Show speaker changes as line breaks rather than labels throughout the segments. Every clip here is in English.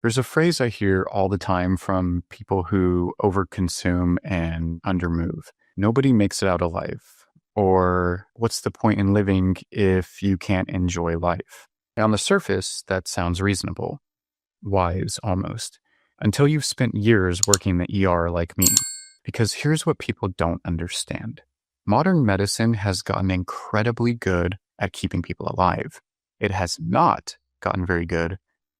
There's a phrase I hear all the time from people who overconsume and undermove. Nobody makes it out alive. Or what's the point in living if you can't enjoy life? And on the surface, that sounds reasonable, wise almost, until you've spent years working the ER like me. Because here's what people don't understand. Modern medicine has gotten incredibly good at keeping people alive. It has not gotten very good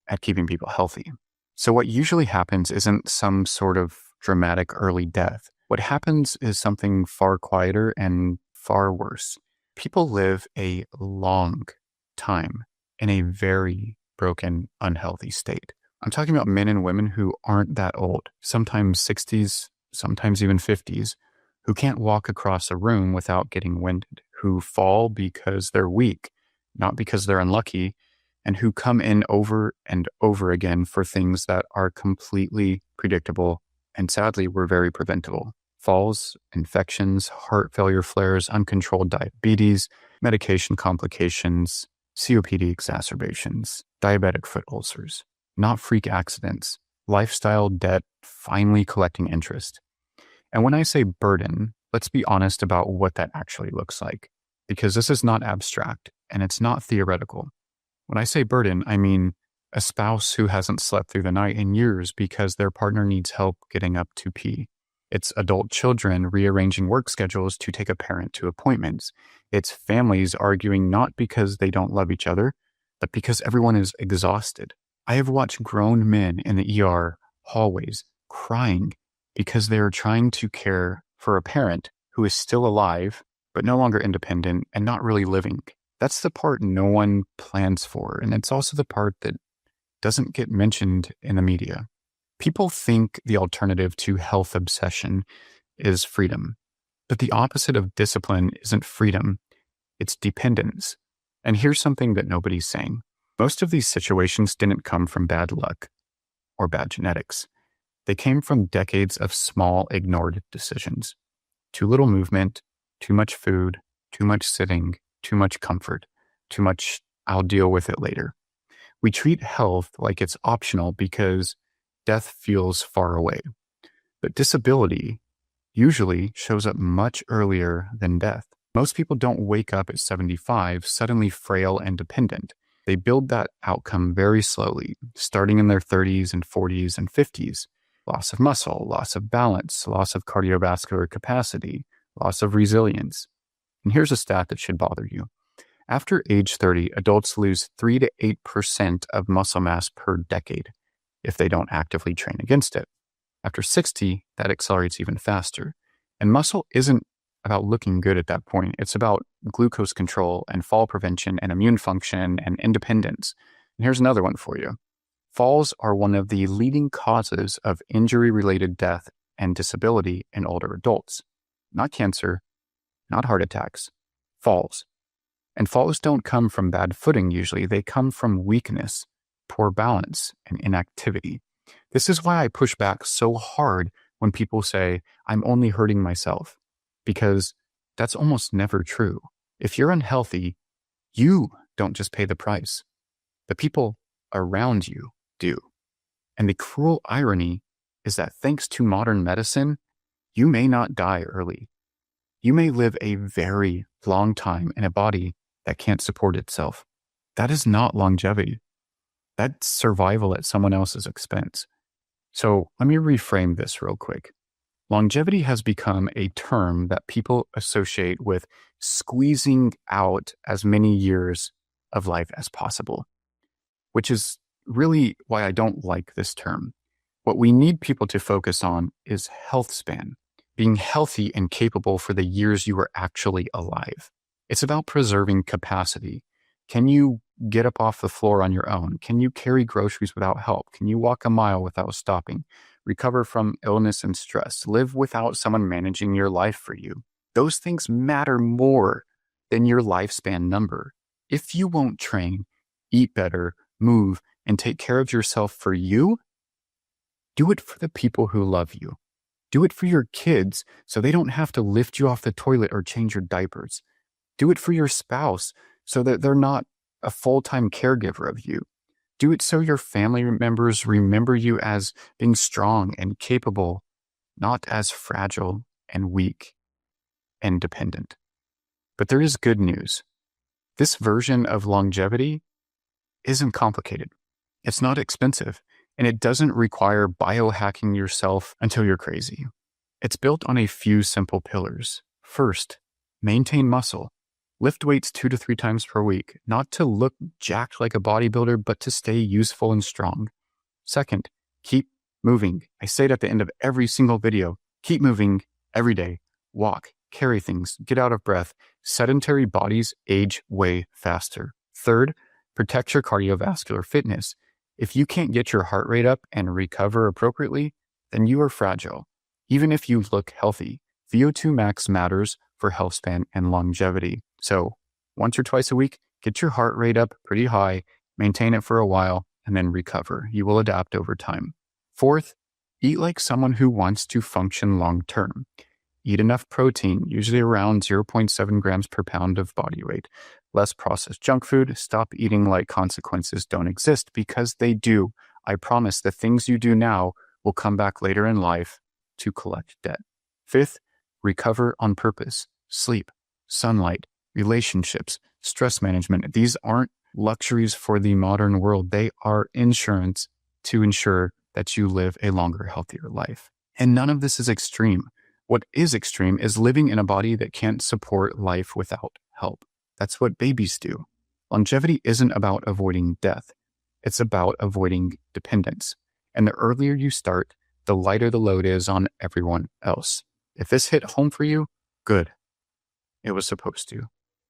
at keeping people healthy. So what usually happens isn't some sort of dramatic early death. What happens is something far quieter and far worse. People live a long time in a very broken, unhealthy state. I'm talking about men and women who aren't that old, sometimes 60s, sometimes even 50s, who can't walk across a room without getting winded, who fall because they're weak, not because they're unlucky, and who come in over and over again for things that are completely predictable and sadly were very preventable. Falls, infections, heart failure flares, uncontrolled diabetes, medication complications, COPD exacerbations, diabetic foot ulcers, not freak accidents, lifestyle debt finally collecting interest. And when I say burden, let's be honest about what that actually looks like, because this is not abstract and it's not theoretical. When I say burden, I mean a spouse who hasn't slept through the night in years because their partner needs help getting up to pee. It's adult children rearranging work schedules to take a parent to appointments. It's families arguing not because they don't love each other, but because everyone is exhausted. I have watched grown men in the ER hallways crying because they are trying to care for a parent who is still alive, but no longer independent and not really living. That's the part no one plans for, and it's also the part that doesn't get mentioned in the media. People think the alternative to health obsession is freedom, but the opposite of discipline isn't freedom, it's dependence. And here's something that nobody's saying. Most of these situations didn't come from bad luck or bad genetics. They came from decades of small, ignored decisions. Too little movement, too much food, too much sitting, too much comfort, too much, I'll deal with it later. We treat health like it's optional because death feels far away. But disability usually shows up much earlier than death. Most people don't wake up at 75 suddenly frail and dependent. They build that outcome very slowly, starting in their 30s and 40s and 50s. Loss of muscle, loss of balance, loss of cardiovascular capacity, loss of resilience. And here's a stat that should bother you. After age 30, adults lose 3 to 8% of muscle mass per decade if they don't actively train against it. After 60, that accelerates even faster. And muscle isn't about looking good at that point. It's about glucose control and fall prevention and immune function and independence. And here's another one for you. Falls are one of the leading causes of injury-related death and disability in older adults. Not cancer, not heart attacks, falls. And falls don't come from bad footing usually. They come from weakness, poor balance, and inactivity. This is why I push back so hard when people say, I'm only hurting myself, because that's almost never true. If you're unhealthy, you don't just pay the price. The people around you do. And the cruel irony is that thanks to modern medicine, you may not die early. You may live a very long time in a body that can't support itself. That is not longevity. That's survival at someone else's expense. So let me reframe this real quick. Longevity has become a term that people associate with squeezing out as many years of life as possible, which is really why I don't like this term. What we need people to focus on is health span, being healthy and capable for the years you are actually alive. It's about preserving capacity. Can you get up off the floor on your own? Can you carry groceries without help? Can you walk a mile without stopping? Recover from illness and stress? Live without someone managing your life for you? Those things matter more than your lifespan number. If you won't train, eat better, move, and take care of yourself for you, do it for the people who love you. Do it for your kids so they don't have to lift you off the toilet or change your diapers. Do it for your spouse so that they're not a full-time caregiver of you. Do it so your family members remember you as being strong and capable, not as fragile and weak and dependent. But there is good news. This version of longevity isn't complicated. It's not expensive, and it doesn't require biohacking yourself until you're crazy. It's built on a few simple pillars. First, maintain muscle. Lift weights 2 to 3 times per week, not to look jacked like a bodybuilder, but to stay useful and strong. Second, keep moving. I say it at the end of every single video. Keep moving every day. Walk, carry things, get out of breath. Sedentary bodies age way faster. Third, protect your cardiovascular fitness. If you can't get your heart rate up and recover appropriately, then you are fragile. Even if you look healthy, VO2 max matters for health span and longevity. So once or twice a week, get your heart rate up pretty high, maintain it for a while, and then recover. You will adapt over time. Fourth, eat like someone who wants to function long term. Eat enough protein, usually around 0.7 grams per pound of body weight. Less processed junk food. Stop eating like consequences don't exist, because they do. I promise the things you do now will come back later in life to collect debt. Fifth, recover on purpose. Sleep, sunlight, relationships, stress management. These aren't luxuries for the modern world. They are insurance to ensure that you live a longer, healthier life. And none of this is extreme. What is extreme is living in a body that can't support life without help. That's what babies do. Longevity isn't about avoiding death. It's about avoiding dependence. And the earlier you start, the lighter the load is on everyone else. If this hit home for you, good. It was supposed to.